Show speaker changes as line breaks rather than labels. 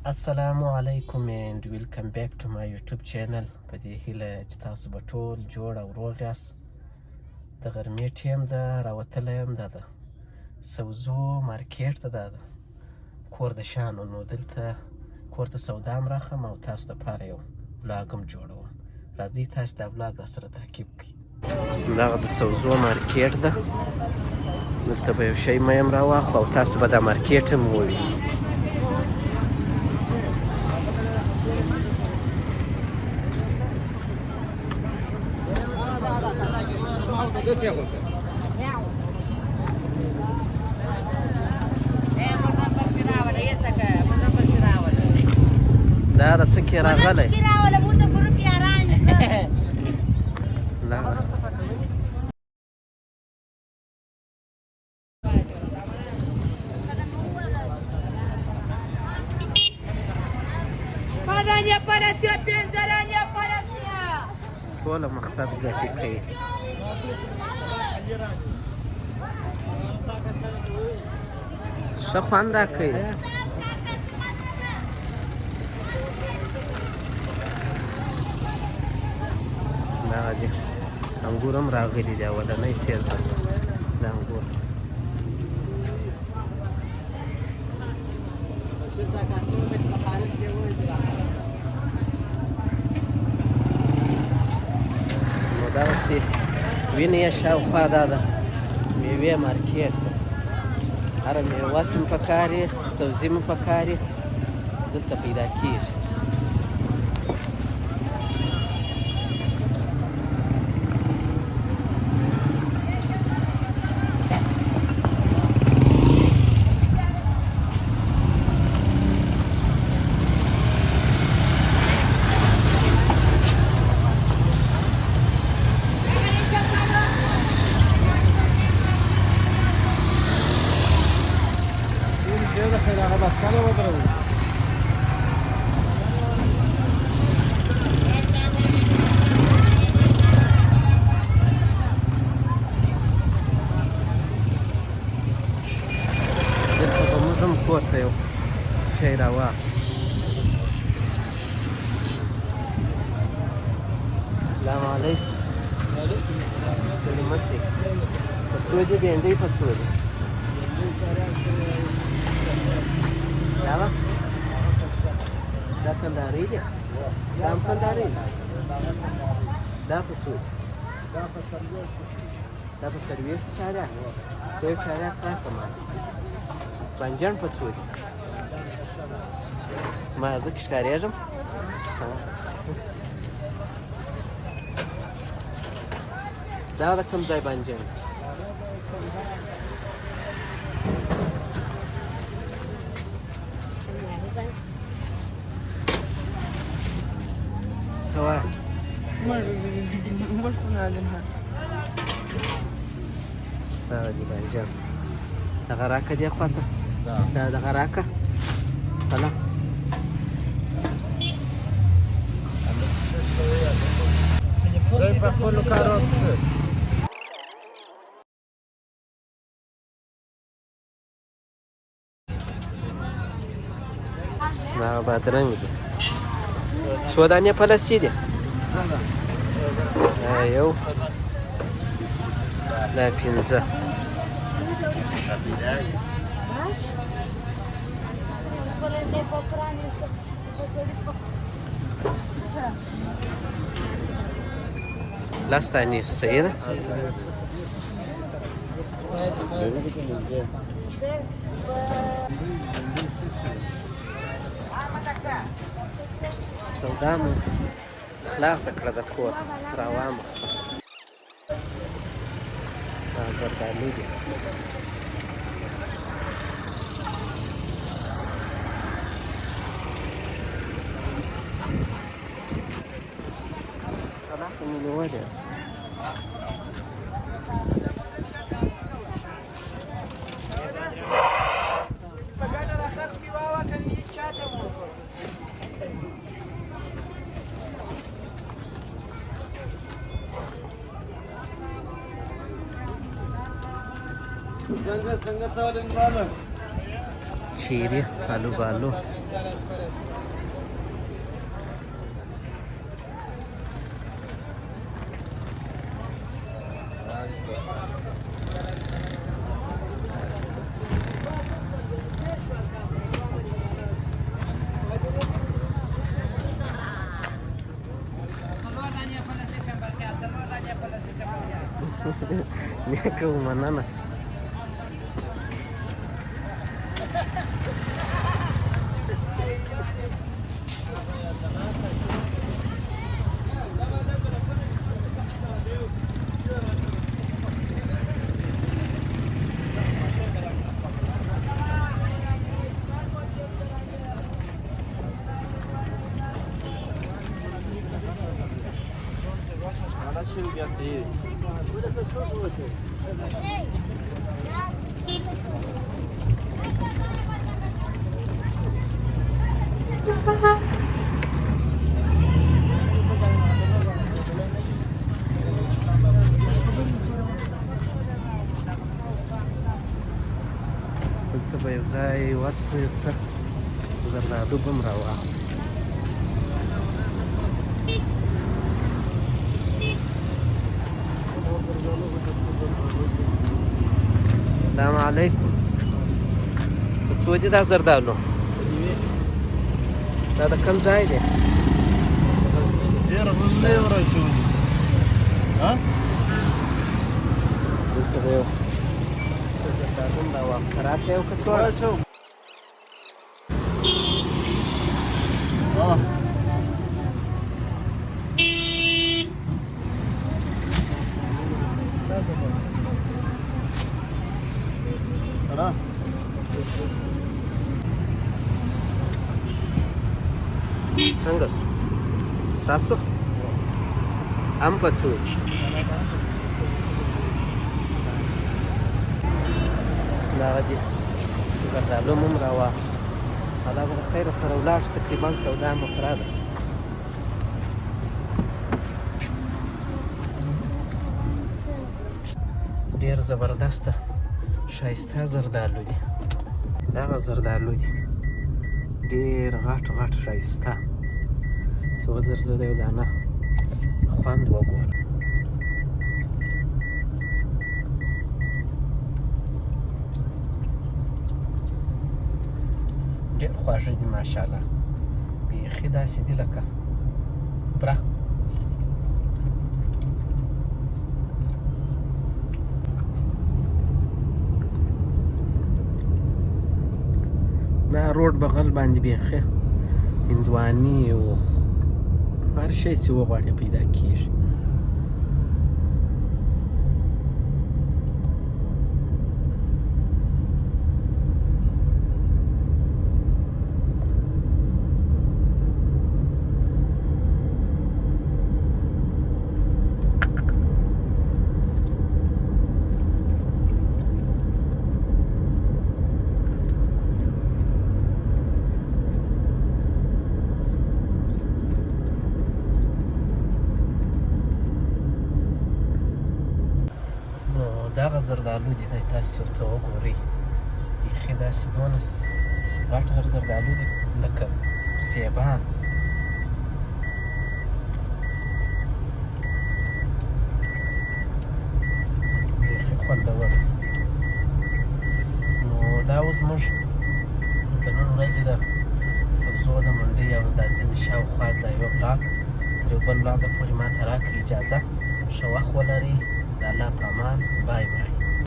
السلام علیکم and welcome back to my YouTube channel. په دې هیله چې تاسو به ټول جوړ او روغ یاست. د غرمې ټیم ده، راوتلی یم دا د سوزو مارکیټ ته دا د کور د شانو، نو دلته کور ته سودا هم راخم او تاسو دپاره یو ولاګ هم جوړوم. راځئ تاسو دا ولاګ راسره تعقیب کړئ. دغه د سوزو مارکیټ ده، دلته به یو شی مې هم راواخلو او تاسو به دا مارکیټ هم ووینئ. دا د ټکي راغلی ټوله مقصد ګټې کوي. ښه خوند راکوي. دغه دي انګور هم راغلي دي، اولنی سیزن د انګور. نو دغسې وینې یې شاوخوا دا د میوې مارکیټ ده. هره میوه هم پکار یې، سبزي هم پکار یې، دلته پیدا کېږي. کور ته یو شی راواخلو. سلام علیکم. ستړي مه شئ. په څو دي بېنډۍ؟ په څو دي؟ دا کندهاري دی؟ دا هم کندهاري دی؟ دا په څو دي؟ دا په څلوېښت چارک؟ په یو چارک راکړه ماته. بانجان په څو دي؟ ما زه که ښکارېږم؟ دا د کوم ځای بانجان؟ څه وایه؟ دغه دي بانجان. دغه راکه دې خواته؟ دا دغه راکه هله. دا بادرنګ دی. څو دانې پلسي دي؟ دا یو، دا پنځه. لس دانې صحیح ده؟ سودا مو خلاصه کړه د کور، راوامه دا زردالو دي. میوه ده. چیری، آلو بالو نیکه مننه. دلته به یو ځای ورسو، یو څه زردالو به م راواخلو. السلام علیکم. په څو دي دا زردالو؟ دا د کوم ځای دی؟ دلته به یو زردالو م راواخله. راته یو کڅوړه. څنګه سو؟ تاسو هم په څو دغه دي زردالو مو هم راواخلو. الله به د خیره سره ولاړ شو. تقریبا سودا مو پوره ده. ډېر زبردسته ښایسته زردالو دي. دغه زردالو دي ډېر غټ غټ ښایسته. څو زر د یو دانه خوند وګوره. ډېر خواږه دي ماشاءالله. بیخي داسې دي لکه بره. دا روډ بغل باندې بیخي هندواني او هر شی چې وغواړې پیدا کېږي. دغه زردالو دي تاسې ورته وګورئ. بیخي داسې دونه غټ غټ زردالو دي لکه سیبان. بیخي خوندور. نو دا اوس زموږ د نن ورځې د سبزو د منډۍ او دا ځینې شاوخوا ځایو بلاګ تر یو بل بلاګه پورې ما ته راکړئ اجازه. ښه وخت ولرئ. د الله په امان. بای بای.